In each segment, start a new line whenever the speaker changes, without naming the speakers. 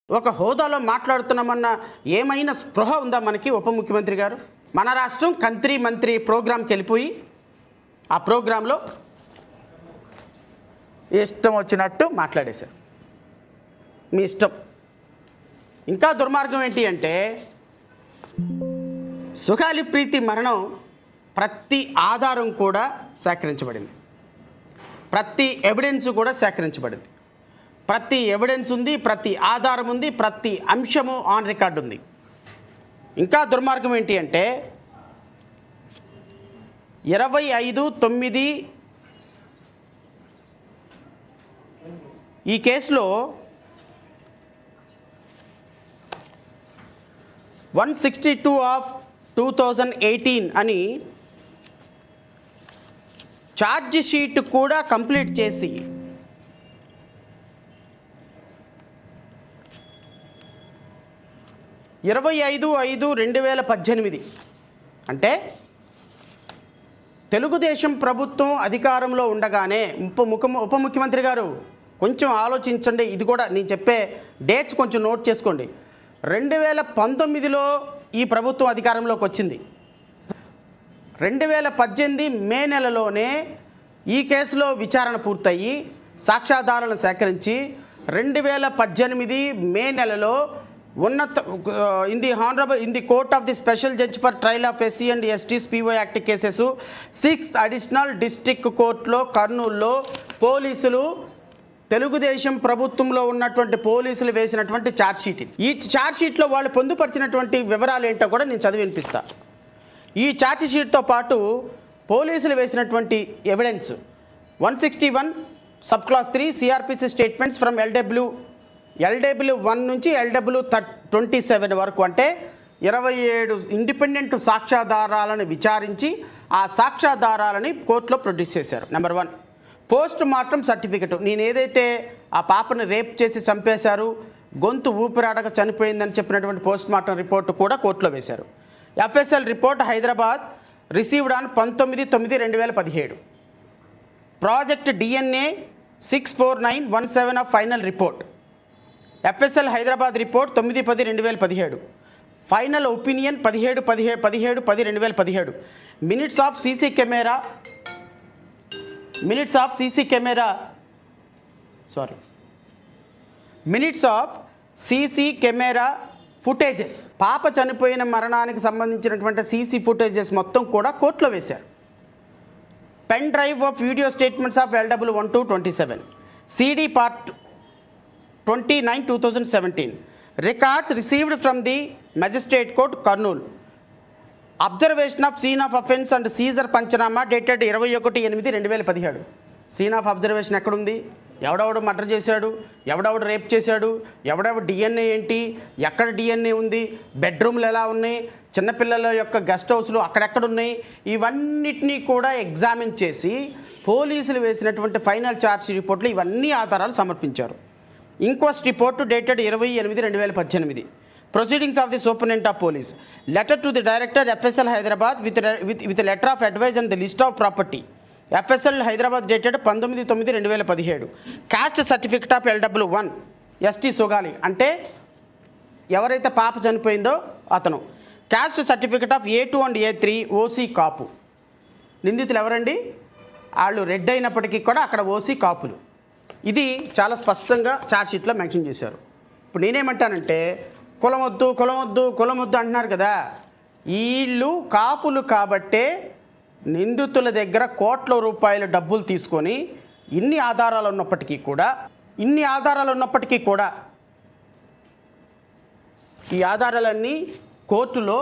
ఒక హోదాలో మాట్లాడుతున్నామన్న ఏమైనా స్పృహ ఉందా మనకి? ఉప ముఖ్యమంత్రి గారు మన రాష్ట్రం కంత్రి మంత్రి ప్రోగ్రాంకి వెళ్ళిపోయి ఆ ప్రోగ్రాంలో ఇష్టం వచ్చినట్టు మాట్లాడేశారు. మీ ఇష్టం. ఇంకా దుర్మార్గం ఏంటి అంటే సుగాలి ప్రీతి మరణం ప్రతి ఆధారం కూడా సేకరించబడింది, ప్రతి ఎవిడెన్స్ కూడా సేకరించబడింది, ప్రతి ఎవిడెన్స్ ఉంది, ప్రతి ఆధారం ఉంది, ప్రతి అంశము ఆన్ రికార్డు ఉంది. ఇంకా దుర్మార్గం ఏంటి అంటే 25/9 ఈ కేసులో 162/2018 అని ఛార్జ్ షీట్ కూడా కంప్లీట్ చేసి 25/5/2018 అంటే తెలుగుదేశం ప్రభుత్వం అధికారంలో ఉండగానే ఉప ముఖ్యమంత్రి గారు కొంచెం ఆలోచించండి. ఇది కూడా నేను చెప్పే డేట్స్ కొంచెం నోట్ చేసుకోండి. 2019లో ఈ ప్రభుత్వం అధికారంలోకి వచ్చింది. 2018 మే నెలలోనే ఈ కేసులో విచారణ పూర్తయి సాక్ష్యాధారాలను సేకరించి 2018 మే నెలలో in the court of the special judge for trial of SC and ST's PY Act cases 6th additional district కోర్టులో కర్నూలులో పోలీసులు తెలుగుదేశం ప్రభుత్వంలో ఉన్నటువంటి పోలీసులు వేసినటువంటి ఛార్జ్షీట్. ఈ ఛార్జ్షీట్లో వాళ్ళు పొందుపరిచినటువంటి వివరాలు ఏంటో కూడా నేను చదివి వినిపిస్తా. ఈ ఛార్జ్షీట్తో పాటు పోలీసులు వేసినటువంటి evidence 161 sub class 3 CrPC statements from LW1 నుంచి LW27 వరకు, అంటే 27 ఇండిపెండెంట్ సాక్ష్యాధారాలను విచారించి ఆ సాక్ష్యాధారాలని కోర్టులో ప్రొడ్యూస్ చేశారు. Number 1 post mortem certificate. నేను ఏదైతే ఆ పాపని రేప్ చేసి చంపేశారు, గొంతు ఊపిరాడక చనిపోయిందని చెప్పినటువంటి పోస్ట్ మార్టం రిపోర్టు కూడా కోర్టులో వేశారు. FSL report Hyderabad received on 19/9/2017. Project DNA 64917 of final report. FSL Hyderabad report 9/10/2017. Final opinion 17/10/2017. Minutes of CC camera footages, పాప చనిపోయిన మరణానికి సంబంధించినటువంటి సీసీ ఫుటేజెస్ మొత్తం కూడా కోర్టులో వేశారు. Pen drive of video statements of LW1-27 CD part 29/2017. Records received from the magistrate court Kurnool. Observation of scene of offence and seizure panchanama dated 21/8/2017. Scene of observation ఎక్కడుంది? ఎవడెవడు మర్డర్ చేశాడు, ఎవడెవడు రేప్ చేశాడు, ఎవడెవడు DNA ఏంటి, ఎక్కడ DNA ఉంది, బెడ్రూమ్లు ఎలా ఉన్నాయి, చిన్నపిల్లల యొక్క గెస్ట్ హౌస్లు అక్కడెక్కడున్నాయి, ఇవన్నిటినీ కూడా ఎగ్జామిన్ చేసి పోలీసులు వేసినటువంటి ఫైనల్ ఛార్జ్ రిపోర్ట్లు ఇవన్నీ ఆధారాలు సమర్పించారు. Inquest report dated 20/8/2018. Proceedings of the superintendent of police. Letter to the director FSL Hyderabad with letter of advise and the list of property. FSL Hyderabad dated 19/9/2017. Caste certificate of LW1 ST Sugali, అంటే ఎవరైతే పాప చనిపోయిందో అతను. Caste certificate of A2 and A3 OC Kapu. నిందితులు ఎవరండి? వాళ్ళు red అయినప్పటికీ కూడా అక్కడ OC కాపులు. ఇది చాలా స్పష్టంగా ఛార్జ్షీట్లో మెన్షన్ చేశారు. ఇప్పుడు నేనేమంటానంటే కులం వద్దు అంటున్నారు కదా, వీళ్ళు కాపులు కాబట్టే నిందితుల దగ్గర కోట్ల రూపాయల డబ్బులు తీసుకొని ఇన్ని ఆధారాలు ఉన్నప్పటికీ కూడా ఈ ఆధారాలన్నీ కోర్టులో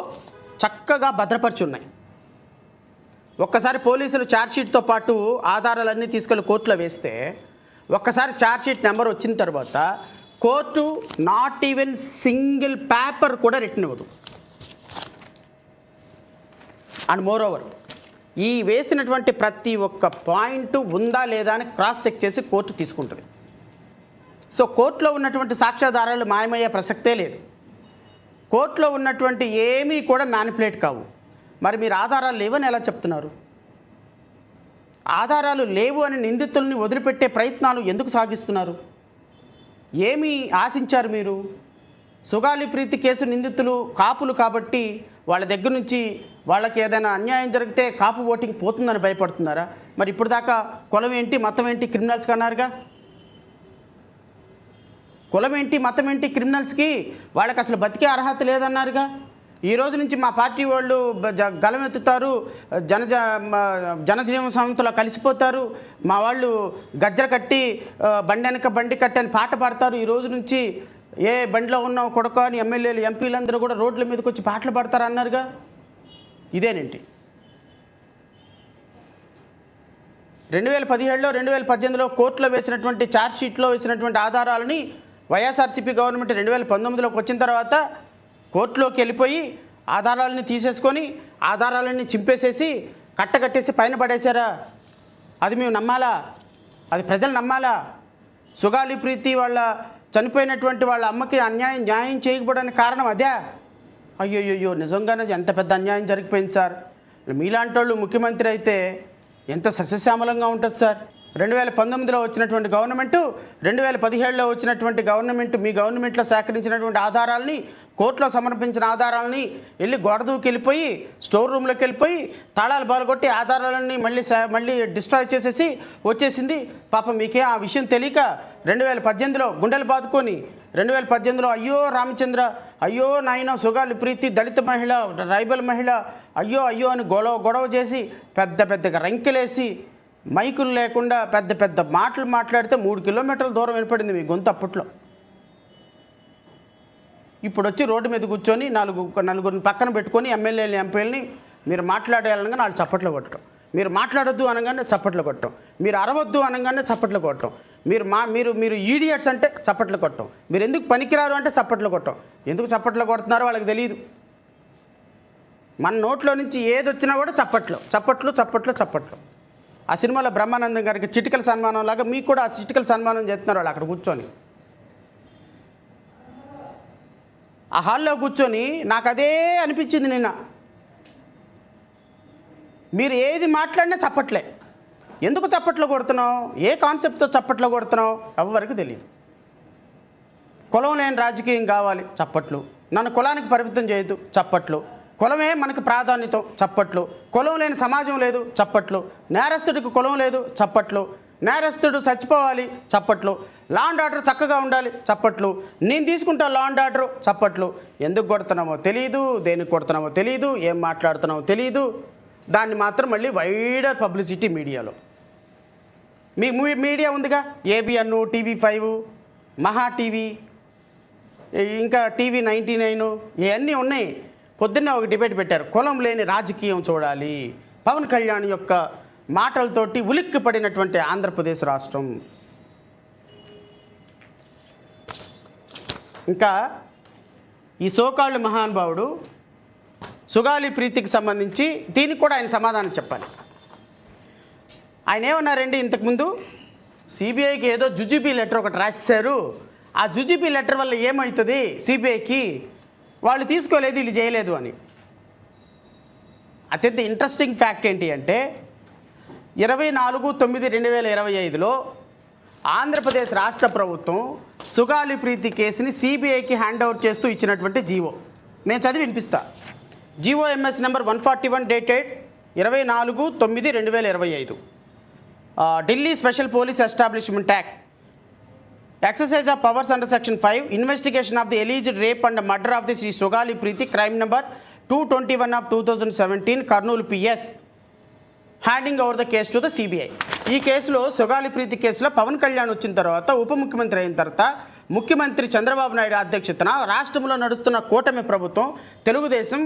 చక్కగా భద్రపరిచి ఉన్నాయి. ఒక్కసారి పోలీసులు ఛార్జ్షీట్తో పాటు ఆధారాలన్నీ తీసుకెళ్ళి కోర్టులో వేస్తే ఒక్కసారి ఛార్జ్షీట్ నెంబర్ వచ్చిన తర్వాత court not even single paper కూడా రిటర్న్ ఇవ్వదు. అండ్ మోర్ ఓవర్ ఈ వేసినటువంటి ప్రతి ఒక్క పాయింట్ ఉందా లేదా అని క్రాస్ చెక్ చేసి కోర్టు తీసుకుంటుంది. సో కోర్టులో ఉన్నటువంటి సాక్ష్యాధారాలు మాయమయ్యే ప్రసక్తే లేదు. కోర్టులో ఉన్నటువంటి ఏమీ కూడా మ్యానిపులేట్ కావు. మరి మీరు ఆధారాలు లేవని ఎలా చెప్తున్నారు? ఆధారాలు లేవు అని నిందితుల్ని వదిలిపెట్టే ప్రయత్నాలు ఎందుకు సాగిస్తున్నారు? ఏమి ఆశించారు మీరు? సుగాలి ప్రీతి కేసు నిందితులు కాపులు కాబట్టి వాళ్ళ దగ్గర నుంచి వాళ్ళకి ఏదైనా అన్యాయం జరిగితే కాపు ఓటింగ్ పోతుందని భయపడుతున్నారా? మరి ఇప్పుడు దాకా కులం ఏంటి మతం ఏంటి క్రిమినల్స్ కన్నారుగా. కులం ఏంటి మతం ఏంటి క్రిమినల్స్కి వాళ్ళకి అసలు బతికే అర్హత లేదన్నారుగా. ఈ రోజు నుంచి మా పార్టీ వాళ్ళు గలమెత్తుతారు, జనజీవన సంస్థలో కలిసిపోతారు, మా వాళ్ళు గజ్జర కట్టి బండి వెనక బండి కట్టి అని పాట పాడతారు. ఈ రోజు నుంచి ఏ బండిలో ఉన్నావు కొడుక అని ఎమ్మెల్యేలు ఎంపీలందరూ కూడా రోడ్ల మీదకి వచ్చి పాటలు పాడతారు అన్నారుగా. ఇదేనేంటి 2017లో 2018లో కోర్టులో వేసినటువంటి ఛార్జ్షీట్లో వేసినటువంటి ఆధారాలని వైఎస్ఆర్సీపీ గవర్నమెంట్ 2019లోకి వచ్చిన తర్వాత కోర్టులోకి వెళ్ళిపోయి ఆధారాలని తీసేసుకొని ఆధారాలని చింపేసేసి కట్టకట్టేసి పైన పడేశారా? అది మేము నమ్మాలా? అది ప్రజలు నమ్మాలా? సుగాలి ప్రీతి వాళ్ళ చనిపోయినటువంటి వాళ్ళ అమ్మకి న్యాయం చేయకపోవడానికి కారణం అదే? అయ్యోయ్యో నిజంగానే ఎంత పెద్ద అన్యాయం జరిగిపోయింది సార్. మీలాంటి వాళ్ళు ముఖ్యమంత్రి అయితే ఎంత సస్యశ్యామలంగా ఉంటుంది సార్. 2019లో వచ్చినటువంటి గవర్నమెంటు 2017లో వచ్చినటువంటి గవర్నమెంట్ మీ గవర్నమెంట్లో సేకరించినటువంటి ఆధారాలని కోర్టులో సమర్పించిన ఆధారాలని వెళ్ళి గోడదూకి వెళ్ళిపోయి స్టోర్ రూమ్లోకి వెళ్ళిపోయి తాళాలు బాలగొట్టి ఆధారాలని మళ్ళీ డిస్ట్రాయ్ చేసేసి వచ్చేసింది. పాపం మీకే ఆ విషయం తెలియక 2018లో గుండెలు బాదుకొని 2018లో అయ్యో రామచంద్ర, అయ్యో నాయన సుగాలి ప్రీతి దళిత మహిళ, ట్రైబల్ మహిళ, అయ్యో అని గొడవ చేసి పెద్దగా రంకెలేసి మైకులు లేకుండా పెద్ద మాటలు మాట్లాడితే 3 కిలోమీటర్ల దూరం వినపడింది మీ గొంతు అప్పట్లో. ఇప్పుడు వచ్చి రోడ్డు మీద కూర్చొని నలుగురిని పక్కన పెట్టుకొని ఎమ్మెల్యేలు ఎంపీలని మీరు మాట్లాడేయాలనగా వాళ్ళు చప్పట్లు కొట్టడం, మీరు మాట్లాడొద్దు అనగానే చప్పట్లు కొట్టడం, మీరు అరవద్దు అనగానే చప్పట్లు కొట్టడం, మీరు ఈడియట్స్ అంటే చప్పట్లు కొట్టడం, మీరు ఎందుకు పనికిరారు అంటే చప్పట్లు కొట్టడం. ఎందుకు చప్పట్లు కొడుతున్నారో వాళ్ళకి తెలియదు. మన నోట్లో నుంచి ఏది వచ్చినా కూడా చప్పట్లు. ఆ సినిమాలో బ్రహ్మానందం గారికి చిటికల సన్మానం లాగా మీకు కూడా ఆ చిటికల సన్మానం చేస్తున్నారు వాళ్ళు అక్కడ కూర్చొని. ఆ హాల్లో కూర్చొని నాకు అదే అనిపించింది నిన్న. మీరు ఏది మాట్లాడినా చప్పట్లే. ఎందుకు చప్పట్లు కొడుతున్నావు? ఏ కాన్సెప్ట్తో చప్పట్లు కొడుతున్నావు ఎవరికి తెలియదు. కులం లేని రాజకీయం కావాలి చప్పట్లు, నన్ను కులానికి పరిమితం చేయొద్దు చప్పట్లు, కులమే మనకు ప్రాధాన్యత చప్పట్లు, కులం లేని సమాజం లేదు చప్పట్లు, నేరస్తుడికి కులం లేదు చప్పట్లు, నేరస్తుడు చచ్చిపోవాలి చప్పట్లు, లా అండ్ ఆర్డర్ చక్కగా ఉండాలి చప్పట్లు, నేను తీసుకుంటా లా అండ్ ఆర్డర్ చప్పట్లు. ఎందుకు కొడుతున్నామో తెలియదు, దేనికి కొడుతున్నామో తెలియదు, ఏం మాట్లాడుతున్నామో తెలియదు. దాన్ని మాత్రం మళ్ళీ వైడర్ పబ్లిసిటీ మీడియాలో. మీ మీడియా ఉందిగా, ఏబిఎన్, TV5, మహా టీవీ, ఇంకా TV99 ఇవన్నీ ఉన్నాయి. పొద్దున్నే ఒక డిబేట్ పెట్టారు, కులం లేని రాజకీయం చూడాలి. పవన్ కళ్యాణ్ యొక్క మాటలతోటి ఉలిక్కి పడినటువంటి ఆంధ్రప్రదేశ్ రాష్ట్రం. ఇంకా ఈ సోకాళ్ళు మహానుభావుడు సుగాలి ప్రీతికి సంబంధించి దీనికి కూడా ఆయన సమాధానం చెప్పాలి. ఆయన ఏమన్నారండి, ఇంతకుముందు సిబిఐకి ఏదో జుజుబీ లెటర్ ఒకటి రాసేశారు, ఆ జుజుబీ లెటర్ వల్ల ఏమవుతుంది సిబిఐకి, వాళ్ళు తీసుకోలేదు వీళ్ళు చేయలేదు అని. అత్యంత ఇంట్రెస్టింగ్ ఫ్యాక్ట్ ఏంటి అంటే 24/9/2025లో ఆంధ్రప్రదేశ్ రాష్ట్ర ప్రభుత్వం సుగాలి ప్రీతి కేసుని సిబిఐకి హ్యాండ్ ఓవర్ చేస్తూ ఇచ్చినటువంటి జీవో నేను చదివి వినిపిస్తా. GO MS number 141 dated 24/9/2025. Delhi special police establishment act, exercise of powers under section 5, investigation of the alleged rape and murder of the Sri Sugali Preeti, crime number 221 of 2017, Kurnool PS, handing over the case to the CBI. ఈ కేసులో సుగాలి ప్రీతి కేసులో పవన్ కళ్యాణ్ వచ్చిన తర్వాత, ఉప ముఖ్యమంత్రి అయిన తర్వాత, ముఖ్యమంత్రి చంద్రబాబు నాయుడు అధ్యక్షతన రాష్ట్రంలో నడుస్తున్న కూటమి ప్రభుత్వం, తెలుగుదేశం,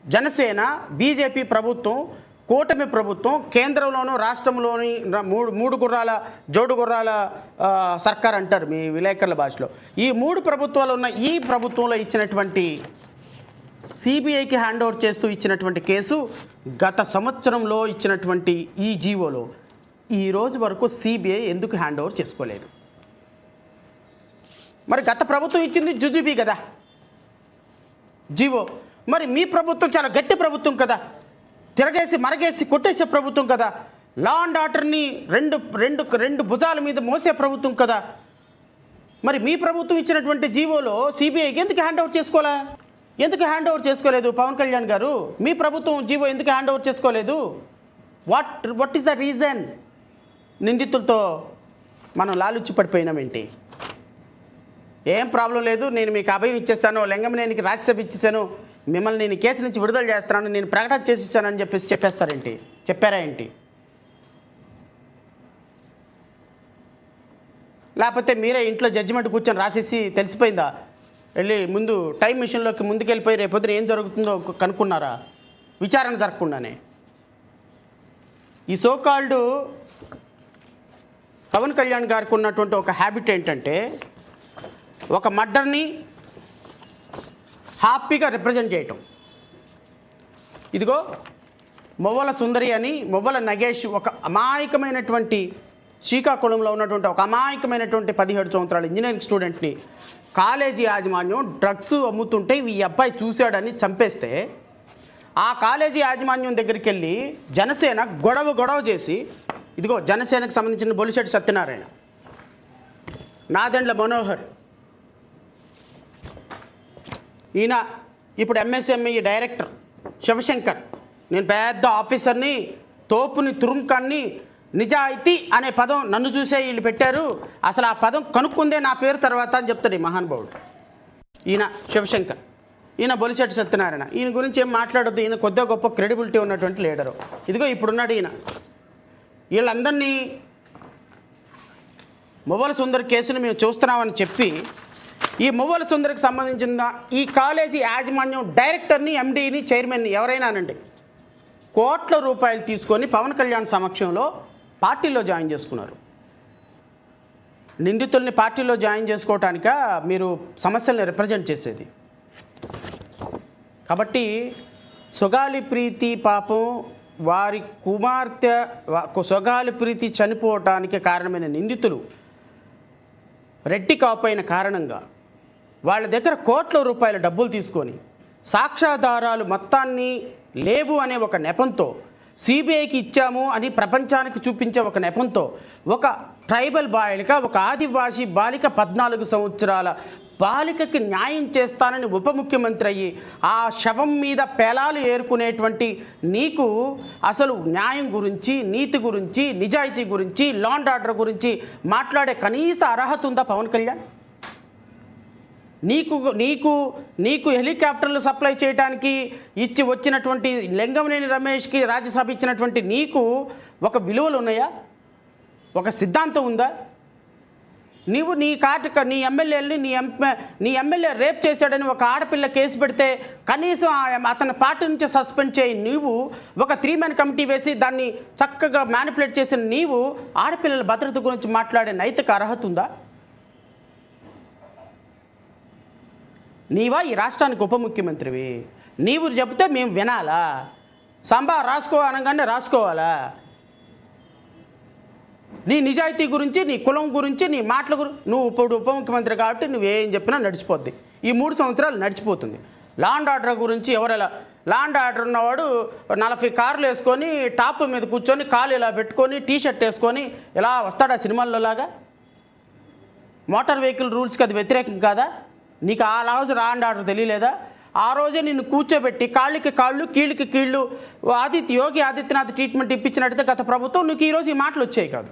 జనసేన, బీజేపీ ప్రభుత్వం, కూటమి ప్రభుత్వం, కేంద్రంలోనూ రాష్ట్రంలోని మూడు గుర్రాల జోడు గుర్రాల సర్కార్ అంటారు మీ విలేకరుల భాషలో. ఈ 3 ప్రభుత్వాలు ఉన్న ఈ ప్రభుత్వంలో ఇచ్చినటువంటి సిబిఐకి హ్యాండ్ ఓవర్ చేస్తూ ఇచ్చినటువంటి కేసు గత సంవత్సరంలో ఇచ్చినటువంటి ఈ జీవోలో ఈ రోజు వరకు సిబిఐ ఎందుకు హ్యాండ్ ఓవర్ చేసుకోలేదు? మరి గత ప్రభుత్వం ఇచ్చింది జుజుబీ కదా జీవో, మరి మీ ప్రభుత్వం చాలా గట్టి ప్రభుత్వం కదా, తిరగేసి మరగేసి కొట్టేసే ప్రభుత్వం కదా, లా అండ్ ఆర్డర్ని రెండు భుజాల మీద మోసే ప్రభుత్వం కదా, మరి మీ ప్రభుత్వం ఇచ్చినటువంటి జీవోలో సిబిఐకి ఎందుకు హ్యాండ్ ఓవర్ చేసుకోవాలా? ఎందుకు హ్యాండ్ ఓవర్ చేసుకోలేదు పవన్ కళ్యాణ్ గారు? మీ ప్రభుత్వం జీవో ఎందుకు హ్యాండ్ ఓవర్ చేసుకోలేదు? What is the reason? నిందితులతో మనం లాలుచి పడిపోయినామేంటి? ఏం ప్రాబ్లం లేదు, నేను మీకు అభయం ఇచ్చేస్తాను, లింగమనేనికి రాజ్యసభ ఇచ్చేసాను, మిమ్మల్ని నేను కేసు నుంచి విడుదల చేస్తున్నాను, నేను ప్రకటన చేసిస్తానని చెప్పేసి చెప్పేస్తారేంటి? చెప్పారా ఏంటి? లేకపోతే మీరే ఇంట్లో జడ్జిమెంట్ కూర్చొని రాసేసి తెలిసిపోయిందా? వెళ్ళి ముందు టైం మిషన్లోకి ముందుకెళ్ళిపోయి రేపొద్దున ఏం జరుగుతుందో కనుక్కున్నారా? విచారణ జరగకుండానే. ఈ సోకాల్డ్ పవన్ కళ్యాణ్ గారికి ఉన్నటువంటి ఒక హ్యాబిట్ ఏంటంటే, ఒక మర్డర్ని హ్యాపీగా రిప్రజెంట్ చేయటం. ఇదిగో మొవ్వల సుందరి అని, మొవ్వల నగేష్ ఒక అమాయకమైనటువంటి శ్రీకాకుళంలో ఉన్నటువంటి ఒక అమాయకమైనటువంటి 17 సంవత్సరాల ఇంజనీరింగ్ స్టూడెంట్ని కాలేజీ యాజమాన్యం డ్రగ్స్ అమ్ముతుంటే ఈ అబ్బాయి చూశాడని చంపేస్తే, ఆ కాలేజీ యాజమాన్యం దగ్గరికి వెళ్ళి జనసేన గొడవ చేసి, ఇదిగో జనసేనకు సంబంధించిన బొలిశెట్టి సత్యనారాయణ, నాదెండ్ల మనోహర్, ఈయన ఇప్పుడు ఎంఎస్ఎంఈ డైరెక్టర్ శివశంకర్, నేను పెద్ద ఆఫీసర్ని, తోపుని, తురుంకాన్ని, నిజాయితీ అనే పదం నన్ను చూసే వీళ్ళు పెట్టారు, అసలు ఆ పదం కనుక్కుందే నా పేరు తర్వాత అని చెప్తాడు ఈ మహానుభావుడు. ఈయన శివశంకర్, ఈయన బొలిశెట్టి సత్యనారాయణ. ఈయన గురించి ఏం మాట్లాడొద్దు, ఈయన కొద్దిగా గొప్ప క్రెడిబిలిటీ ఉన్నటువంటి లీడరు. ఇదిగో ఇప్పుడున్నాడు ఈయన. వీళ్ళందరినీ మొవ్వల సుందర్ కేసును మేము చూస్తున్నామని చెప్పి, ఈ మొవ్వల సుందరికి సంబంధించిన ఈ కాలేజీ యాజమాన్యం డైరెక్టర్ని, ఎండీని, చైర్మన్ని ఎవరైనానండి కోట్ల రూపాయలు తీసుకొని పవన్ కళ్యాణ్ సమక్షంలో పార్టీలో జాయిన్ చేసుకున్నారు. నిందితుల్ని పార్టీలో జాయిన్ చేసుకోవటానిక మీరు సమస్యల్ని రిప్రజెంట్ చేసేది? కాబట్టి సొగాలి ప్రీతి పాపం వారి కుమార్తె సొగాలి ప్రీతి చనిపోవటానికి కారణమైన నిందితులు రెడ్డి కాపోయిన కారణంగా వాళ్ళ దగ్గర కోట్ల రూపాయల డబ్బులు తీసుకొని సాక్ష్యాధారాలు మొత్తాన్ని లేవు అనే ఒక నెపంతో, సిబిఐకి ఇచ్చాము అని ప్రపంచానికి చూపించే ఒక నెపంతో, ఒక ట్రైబల్ బాలిక, ఒక ఆదివాసీ బాలిక, 14 సంవత్సరాల బాలికకి న్యాయం చేస్తానని ఉప ముఖ్యమంత్రి అయ్యి ఆ శవం మీద పేలాలు ఏరుకునేటువంటి నీకు అసలు న్యాయం గురించి, నీతి గురించి, నిజాయితీ గురించి, లా అండ్ ఆర్డర్ గురించి మాట్లాడే కనీస అర్హత ఉందా పవన్ కళ్యాణ్? నీకు హెలికాప్టర్లు సప్లై చేయడానికి ఇచ్చి వచ్చినటువంటి లింగమనేని రమేష్కి రాజ్యసభ ఇచ్చినటువంటి నీకు ఒక విలువలు ఉన్నాయా? ఒక సిద్ధాంతం ఉందా? నీ ఎమ్మెల్యేలని నీ ఎమ్మెల్యే రేప్ చేశాడని ఒక ఆడపిల్ల కేసు పెడితే కనీసం అతని పార్టీ నుంచి సస్పెండ్ చేయి నీవు, ఒక 3 మెన్ కమిటీ వేసి దాన్ని చక్కగా మ్యానిపులేట్ చేసిన నీవు ఆడపిల్లల భద్రత గురించి మాట్లాడే నైతిక అర్హత ఉందా? నీవా ఈ రాష్ట్రానికి ఉప ముఖ్యమంత్రివి? నీవు చెప్తే మేము వినాలా? రాసుకో అనగానే రాసుకోవాలా? నీ నిజాయితీ గురించి, నీ కులం గురించి, నీ మాటల గురించి, నువ్వు ఇప్పుడు ఉప ముఖ్యమంత్రి కాబట్టి నువ్వేం చెప్పినా నడిచిపోద్ది. ఈ 3 సంవత్సరాలు నడిచిపోతుంది. లా అండ్ ఆర్డర్ గురించి ఎవరెలా? లా అండ్ ఆర్డర్ ఉన్నవాడు 40 కార్లు వేసుకొని టాప్ మీద కూర్చొని కాలు ఇలా పెట్టుకొని టీషర్ట్ వేసుకొని ఇలా వస్తాడా సినిమాల్లో లాగా? మోటార్ వెహికల్ రూల్స్కి అది వ్యతిరేకం కాదా? నీకు ఆ రోజు లా అండ్ ఆర్డర్ తెలియలేదా? ఆ రోజే నిన్ను కూర్చోబెట్టి కాళ్ళకి కాళ్ళు, కీళ్ళకి కీళ్ళు యోగి ఆదిత్యనాథ్ ట్రీట్మెంట్ ఇప్పించినట్టయితే గత ప్రభుత్వం నీకు ఈరోజు ఈ మాటలు వచ్చాయి కాదు.